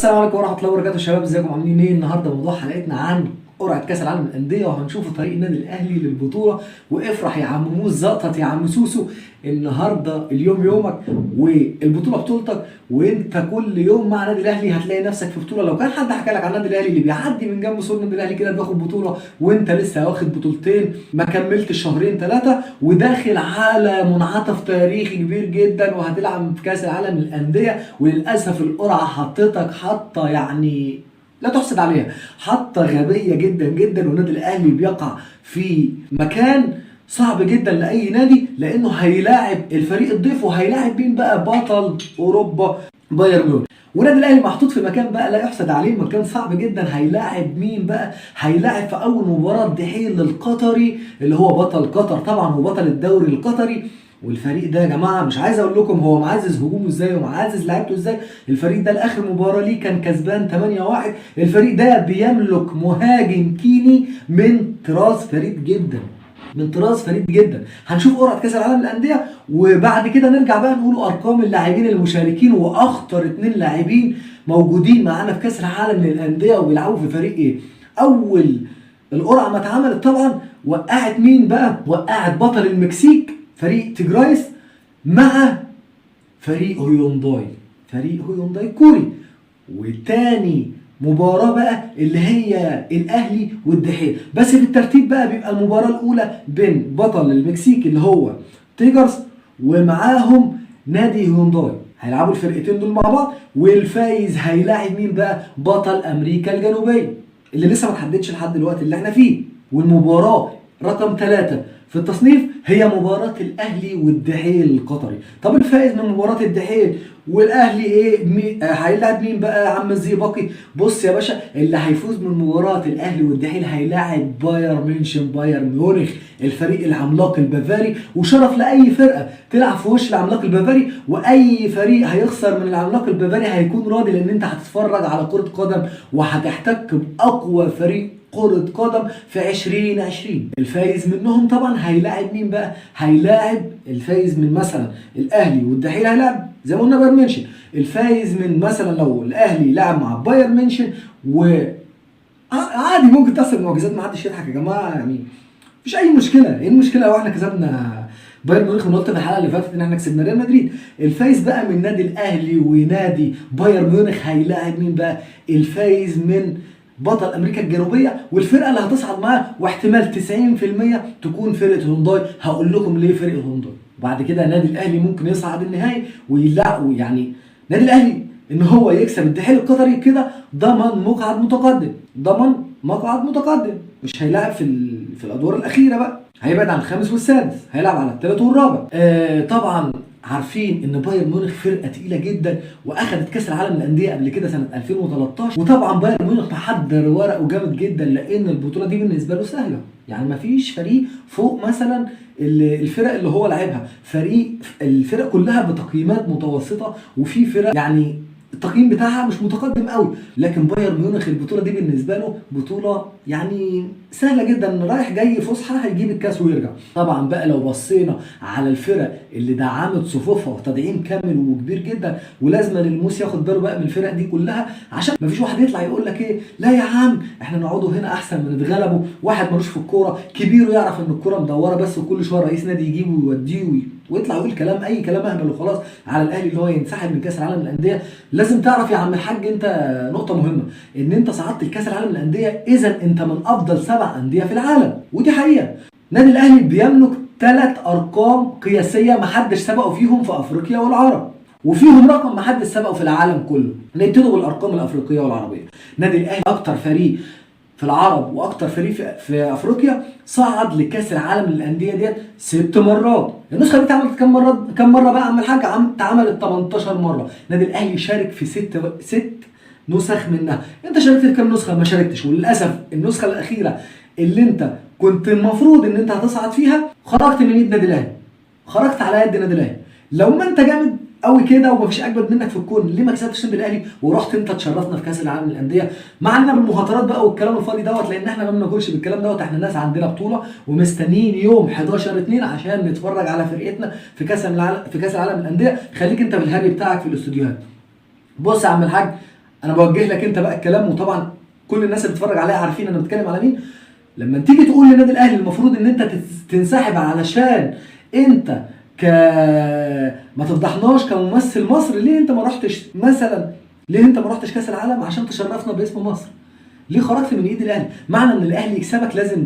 السلام عليكم ورحمه الله وبركاته. شباب ازيكم عاملين ايه؟ النهارده موضوع حلقتنا عن قرعه كاس العالم للانديه، وهنشوف طريق النادي الاهلي للبطوله. وافرح يا عم موز، زقطت يا عم سوسو. النهارده اليوم يومك والبطوله بطولتك، وانت كل يوم مع النادي الاهلي هتلاقي نفسك في بطوله. لو كان حد حكى لك عن النادي الاهلي اللي بيعدي من جنب صور النادي الاهلي كده بياخد بطوله، وانت لسه واخد بطولتين ما كملتش شهرين ثلاثه، وداخل على منعطف تاريخي كبير جدا وهتلعب في كاس العالم للانديه، وللاسف القرعه حطتك حطه يعني لا تحسد عليها، حطه غبيه جدا جدا. والنادي الاهلي بيقع في مكان صعب جدا لاي نادي، لانه هيلاعب الفريق الضيف، وهيلاعب مين بقى؟ بطل اوروبا بايرن ميونخ. والنادي الاهلي محطوط في مكان بقى لا يحسد عليه، مكان صعب جدا. هيلاعب مين بقى؟ هيلاعب في اول مباراه دحيل للقطري اللي هو بطل قطر طبعا وبطل الدوري القطري. والفريق ده يا جماعه مش عايز اقول لكم هو معزز هجومه ازاي ومعزز لعيبته ازاي. الفريق ده لاخر مباراه ليه كان كسبان 8-1. الفريق ده بيملك مهاجم كيني من طراز فريد جدا. هنشوف قرعه كاس العالم للانديه، وبعد كده نرجع بقى نقول ارقام اللاعبين المشاركين واخطر 2 لاعبين موجودين معانا في كاس العالم للانديه وبيلعبوا في فريق ايه. اول القرعه ما اتعملت طبعا وقعت مين بقى؟ وقعت بطل المكسيك فريق تيجرايس مع فريق هيونداي كوري. وتاني مباراة بقى اللي هي الاهلي والدحيل. بس في الترتيب بقى بيبقى المباراة الاولى بين بطل المكسيك اللي هو تيجرز ومعاهم نادي هيونداي، هيلعبوا الفرقتين دول مع بعض، والفايز هيلاعب مين بقى؟ بطل امريكا الجنوبية اللي لسه ما اتحددش لحد دلوقتي اللي احنا فيه. والمباراة رقم 3 في التصنيف هي مباراة الأهلي والدحيل القطري. طب الفائز من مباراة الدحيل والأهلي إيه؟ هيلاعب مين بقى يا عم الزئبقي؟ بص يا باشا، اللي هيفوز من مباراة الأهلي والدحيل هيلاعب بايرن ميونخ، الفريق العملاق البافاري. وشرف لأي فرقة تلعب في وش العملاق البافاري، وأي فريق هيخسر من العملاق البافاري هيكون راضي، لأن أنت هتتفرج على كرة قدم وهتحتك بأقوى فريق كرة قدم في 2020. الفايز منهم طبعا هيلاعب مين بقى؟ هيلاعب الفايز من مثلا الاهلي والدحيل هيلاعب زي ما قلنا بايرن ميونخ. الفايز من مثلا لو الاهلي لعب مع بايرن ميونخ عادي ممكن تحصل معجزات، ما حدش يضحك يا جماعه، يعني مفيش اي مشكله. ايه المشكله لو احنا كسبنا بايرن ميونخ؟ انا قلت في الحلقه اللي فاتت ان احنا كسبنا ريال مدريد. الفايز بقى من نادي الاهلي ونادي بايرن ميونخ هيلاعب مين بقى؟ الفايز من بطل امريكا الجنوبيه، والفرقه اللي هتصعد معاه واحتمال 90% تكون فرقه هيونداي. هقول لكم ليه فرقه هيونداي. وبعد كده نادي الاهلي ممكن يصعد النهائي ويلاقوا، يعني نادي الاهلي ان هو يكسب الدحيل القطري كده ضمن مقعد متقدم. مش هيلاعب في الادوار الاخيره بقى، هيبعد عن الخامس والسادس، هيلعب على الثالث والرابع. طبعا عارفين ان بايرن ميونخ فرقه تقيله جدا، واخدت كاس العالم للانديه قبل كده سنه 2013. وطبعا بايرن ميونخ محضر ورقه جامد جدا، لان البطوله دي بالنسبه له سهله. يعني ما فيش فريق فوق مثلا الفرق اللي هو لعبها، الفرق كلها بتقييمات متوسطه، وفي فرق يعني التقييم بتاعها مش متقدم قوي. لكن بايرن ميونخ البطوله دي بالنسبه له بطوله يعني سهله جدا، رايح جاي فسحه هيجيب الكاس ويرجع. طبعا بقى لو بصينا على الفرق اللي دعمت صفوفها تدعيم كامل وكبير جدا، ولازم الموس ياخد باله بقى من الفرق دي كلها، عشان مفيش واحد يطلع يقول لك ايه، لا يا عم احنا نقعدوا هنا احسن من نتغلبوا. واحد ملوش في الكوره كبير ويعرف ان الكوره مدوره بس، وكل شويه رئيس نادي يجيبه ويوديه ويطلع يقول كلام اي كلام اهبل وخلاص على الاهلي اللي هو ينسحب من كاس العالم للانديه. لازم تعرف يا عم الحاج انت نقطه مهمه، ان انت صعدت لكاس العالم للانديه، اذا انت من افضل 7 انديه في العالم، ودي حقيقه. نادي الاهلي بيملك 3 ارقام قياسيه محدش سبقه فيهم في افريقيا والعرب، وفيهم رقم محدش سبقه في العالم كله. نبتدي بالارقام الافريقيه والعربيه. نادي الاهلي اكتر فريق في العرب واكتر فريق في افريقيا صعد لكاس العالم للانديه ديت 6 مرات. النسخه دي اتعملت كم مره بقى يا عم الحاج؟ اتعملت 18 مره. نادي الاهلي شارك في 6 نسخ منها. انت شاركت في كام نسخه؟ ما شاركتش. وللاسف النسخه الاخيره اللي انت كنت المفروض ان انت هتصعد فيها خرجت من ايد نادي الاهلي، خرجت على يد نادي الاهلي. لو ما انت جامد قوي كده ومفيش اجمد منك في الكون، ليه ما كسبتش النادي الاهلي ورحت انت تشرفنا في كاس العالم للانديه؟ معنا بالمهاترات بقى والكلام الفاضي دوت، لان احنا ما بناكلش بالكلام دوت. احنا ناس عندنا بطوله ومستنيين يوم 11/2 عشان نتفرج على فرقتنا في كاس العالم للانديه. خليك انت بالهري بتاعك في الاستوديوهات. بص يا عم الحاج، انا بوجه لك انت بقى الكلام، وطبعا كل الناس اللي بتتفرج عليا عارفين انا بتكلم على مين. لما تيجي تقول للنادي الاهلي المفروض ان انت تنسحب علشان انت ما تفضحناش كممثل مصر، ليه انت ما رحتش مثلا، ليه انت ما رحتش كاس العالم عشان تشرفنا باسم مصر؟ ليه خرجت من ايد الاهلي؟ معنى ان الاهلي يكسبك لازم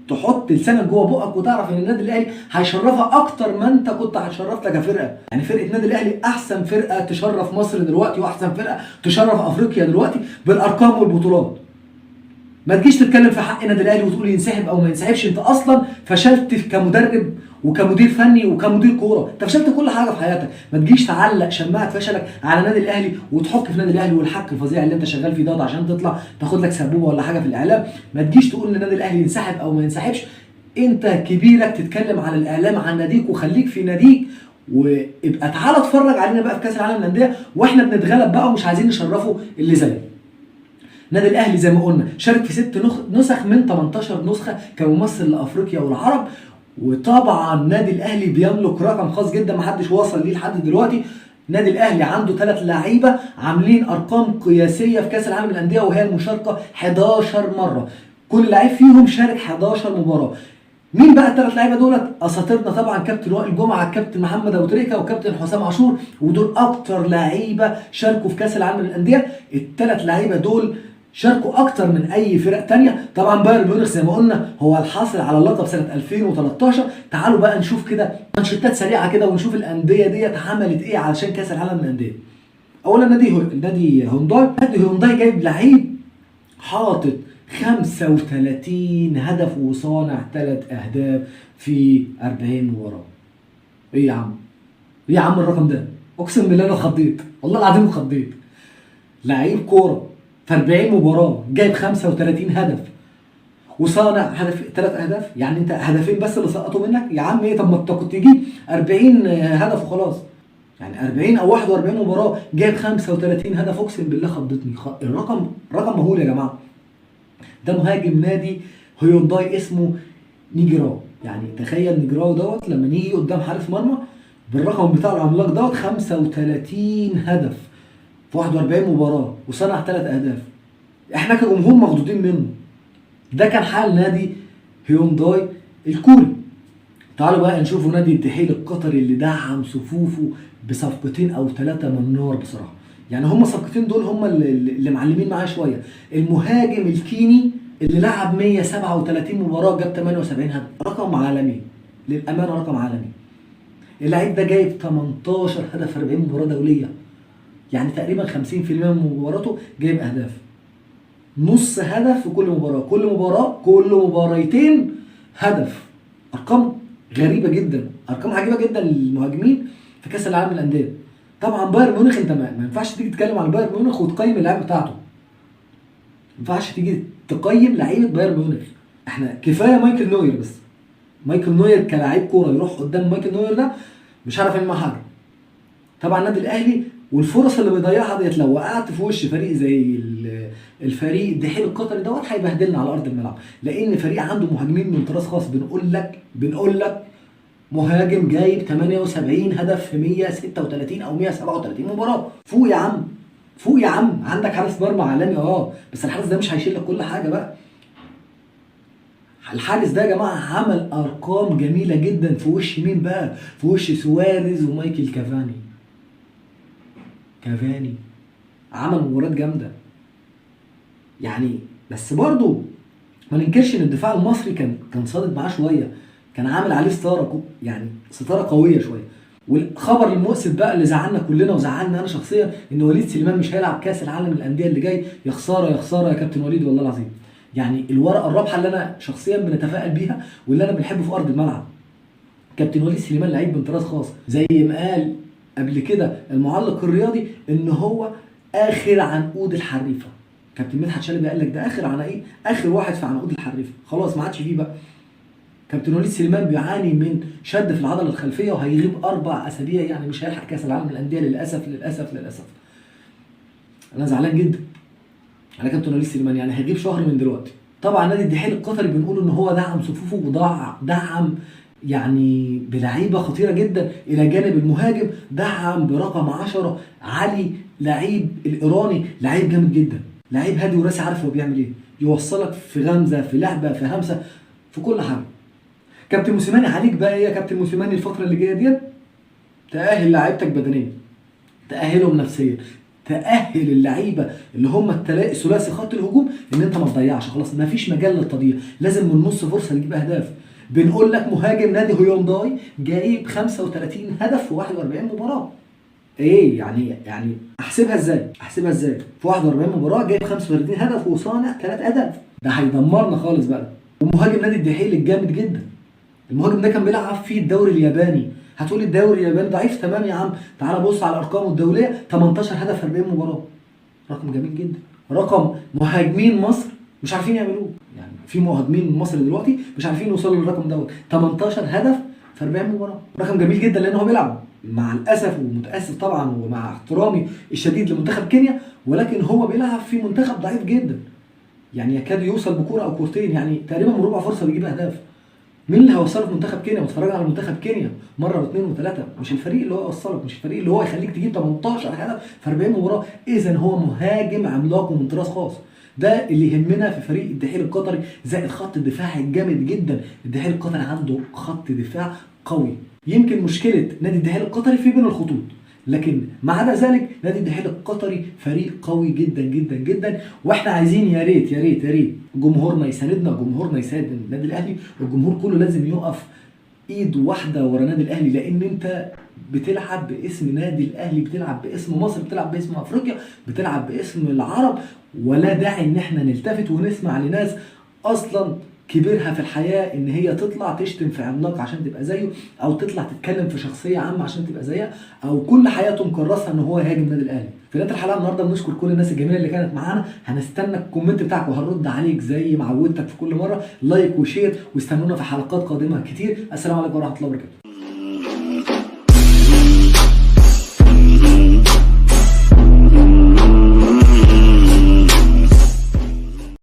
تحط لسانك جوه بقك وتعرف ان النادي الاهلي هيشرفك اكتر ما انت كنت هتشرفنا كفرقه. يعني فرقه النادي الاهلي احسن فرقه تشرف مصر دلوقتي، واحسن فرقه تشرف افريقيا دلوقتي بالارقام والبطولات. ما تجيش تتكلم في حق النادي الاهلي وتقول ينسحب او ما ينسحبش. انت اصلا فشلت كمدرب وكمدير فني وكمدير كوره، انت فشلت كل حاجه في حياتك. ما تجيش تعلق شماعه فشلك على النادي الاهلي وتحك في النادي الاهلي والحك الفظيع اللي انت شغال فيه ده عشان تطلع تاخد لك سبوبه ولا حاجه في الاعلام. ما تجيش تقول ان النادي الاهلي ينسحب او ما ينسحبش. انت كبيرك تتكلم على الاعلام عن ناديك، وخليك في ناديك، وابقى تعالى اتفرج علينا بقى في كاس العالم للانديه واحنا بنتغلب بقى ومش عايزين نشرفه اللي زيك. النادي الاهلي زي ما قلنا شارك في 6 نسخ من 18 نسخه كممثل لافريقيا والعرب. وطبعا النادي الاهلي بيملك رقم خاص جدا محدش وصل ليه لحد دلوقتي. النادي الاهلي عنده 3 لعيبه عاملين ارقام قياسيه في كاس العالم للانديه، وهي المشاركه 11 مره. كل لعيب فيهم شارك 11 مباراه. مين بقى ال3 لعيبه دولت؟ اساطيرنا طبعا كابتن وائل جمعه، كابتن محمد ابو تريكه، وكابتن حسام عاشور، ودول اكتر لعيبه شاركوا في كاس العالم للانديه. ال3 لعيبه دول شاركوا اكتر من اي فرق تانية. طبعا بايرن ميونخ زي ما قلنا هو الحاصل على اللقب سنه 2013. تعالوا بقى نشوف كده منشطات سريعه كده ونشوف الانديه ديت عملت ايه علشان كاس العالم للانديه. اولا نادي هيونداي جايب لعيب حاطط 35 هدف وصانع 3 اهداف في 40 مباراه. ايه يا عم؟ ايه يا عم الرقم ده؟ اقسم بالله انا اتخضيت، والله العظيم اتخضيت. لعيب كوره في 40 مباراه جايب 35 هدف وصانع هدف 3 اهداف. يعني انت هدفين بس اللي سقطوا منك يا عم. ايه؟ طب ما انت كنت تجيب 40 هدف وخلاص. يعني 40 او 41 مباراه جايب 35 هدف. اقسم بالله خضتني. الرقم رقم مهول يا جماعه. ده مهاجم نادي هيونداي اسمه نيجراو. يعني تخيل نيجراو دوت لما نيجي قدام حارس مرمى بالرقم بتاع العملاق دوت 35 هدف في 41 مباراه وصنع 3 اهداف. احنا كجمهور مخضوضين منه. ده كان حال نادي هيونداي الكوري. تعالوا بقى نشوفوا نادي الدحيل القطري اللي دعم صفوفه بصفقتين او 3 من نار بصراحه. يعني هم الصفقتين دول هم اللي معلمين معاه شويه. المهاجم الكيني اللي لعب 137 مباراه جاب 78 هدف، رقم عالمي للامانه، رقم عالمي. اللعيب ده جايب 18 هدف في 40 مباراه دوليه. يعني تقريبا 50% من مباراته جايب اهداف. نص هدف في كل مباراه، كل مباريتين هدف. ارقام غريبه جدا، ارقام عجيبه جدا للمهاجمين في كاس العالم للانديه. طبعا بايرن ميونخ انت ما ينفعش تيجي تتكلم عن بايرن ميونخ وتقيم اللعيبه بتاعته. ما ينفعش تيجي تقيم لعيبه بايرن ميونخ. احنا كفايه مايكل نوير بس. مايكل نوير كلاعب كوره يروح قدام مايكل نوير ده مش عارف يعمل معاه حاجه. طبعا النادي الاهلي والفرص اللي بيضيعها ديت لو وقعت في وش فريق زي الفريق الدحيل القطري دوت هيبهدلنا على ارض الملعب. لان فريق عنده مهاجمين من طراز خاص. بنقول لك مهاجم جايب 78 هدف في 136 او 137 مباراه. فوق يا عم، فوق يا عم. عندك حارس مرمى عالمي بس الحارس ده مش هيشيل لك كل حاجه بقى. الحارس ده يا جماعه عمل ارقام جميله جدا في وش مين بقى؟ في وش سواريز ومايكل كافاني عمل مباريات جامده. يعني بس برضو ما ننكرش ان الدفاع المصري كان صادد معاه شويه. كان عامل عليه ستاره قويه شويه. والخبر المؤسف بقى اللي زعلنا كلنا وزعلنا انا شخصيا ان وليد سليمان مش هيلعب كاس العالم للانديه اللي جاي. يا خساره يا خساره يا كابتن وليد، والله العظيم. يعني الورقه الرابحه اللي انا شخصيا بنتفائل بيها واللي انا بنحبه في ارض الملعب. كابتن وليد سليمان لعيب من طراز خاص، زي ما قال قبل كده المعلق الرياضي ان هو اخر عنقود الحريفه. كابتن مدحت شلبي قال لك ده اخر واحد في عنقود الحريفه، خلاص ما عادش فيه بقى. كابتن وليد سليمان بيعاني من شد في العضله الخلفيه وهيغيب 4 أسابيع. يعني مش هيلحق كاس العالم للانديه للاسف. انا زعلان جدا على كابتن وليد سليمان. يعني هيغيب شهر من دلوقتي. طبعا نادي الدحيل القطري بنقول ان هو دعم صفوفه ودعم يعني بلعيبه خطيره جدا. الى جانب المهاجم دعم برقم 10 علي لعيب الايراني لعيب جامد جدا، لعيب هادي وراسي، عارف هو بيعمل ايه، يوصلك في غمزه، في لعبه، في همسه، في كل حاجه. كابتن موسيماني عليك بقى ايه يا كابتن موسيماني الفتره اللي جايه ديت؟ تأهل لعيبتك بدنيا، تأهلهم نفسيا، تأهل اللعيبه اللي هم ثلاثي خط الهجوم ان انت ما تضيعش، خلاص ما فيش مجال للتضييع، لازم من نص فرصه نجيب اهداف. بنقول لك مهاجم نادي هيونداي جايب 35 هدف في 41 مباراه. ايه يعني احسبها ازاي؟ في 41 مباراه جايب 35 هدف وصانع 3 اهداف، ده هيدمرنا خالص بقى. ومهاجم نادي الدحيل الجامد جدا، المهاجم ده كان بيلعب في الدوري الياباني. هتقولي الدوري الياباني ضعيف، تمام يا عم، تعال بص على ارقامه الدوليه، 18 هدف في 40 مباراه، رقم جميل جدا، رقم مهاجمين مصر مش عارفين يعملوه. يعني في مهاجمين مصر دلوقتي مش عارفين يوصلوا للرقم دوت، 18 هدف في 40 مباراه، رقم جميل جدا لان هو بيلعب، مع الاسف ومتاسف طبعا ومع احترامي الشديد لمنتخب كينيا، ولكن هو بيلعب في منتخب ضعيف جدا، يعني يكاد يوصل بكوره او كورتين، يعني تقريبا من ربع فرصه بيجيب اهداف. مين اللي هيوصلك منتخب كينيا؟ واتفرج على منتخب كينيا مره واثنين وثلاثه، مش الفريق اللي هو يوصلك، مش الفريق اللي هو يخليك تجيب 18 هدف في 40 مباراه. اذا هو مهاجم عملاق ومن طراز خاص، ده اللي يهمنا في فريق الدحيل القطري، زائد خط الدفاع الجامد جدا. الدحيل القطري عنده خط دفاع قوي، يمكن مشكله نادي الدحيل القطري في بين الخطوط، لكن ما عدا ذلك نادي الدحيل القطري فريق قوي جدا جدا جدا. واحنا عايزين يا ريت يا ريت يا ريت جمهورنا يساندنا، جمهورنا يساند النادي الاهلي، والجمهور كله لازم يقف ايد واحده ورا نادي الاهلي، لان انت بتلعب باسم نادي الاهلي، بتلعب باسم مصر، بتلعب باسم افريقيا، بتلعب باسم العرب، ولا داعي ان احنا نلتفت ونسمع لناس اصلا كبرها في الحياه ان هي تطلع تشتم في عملاق عشان تبقى زيه، او تطلع تتكلم في شخصيه عامه عشان تبقى زيها، او كل حياته مكرسها ان هو يهاجم النادي الاهلي. في نهايه الحلقه النهارده بنشكر كل الناس الجميله اللي كانت معانا، هنستنى الكومنت بتاعك وهنرد عليك زي ما عودتك في كل مره، لايك وشير، واستنونا في حلقات قادمه كتير. السلام عليكم ورحمه الله وبركاته.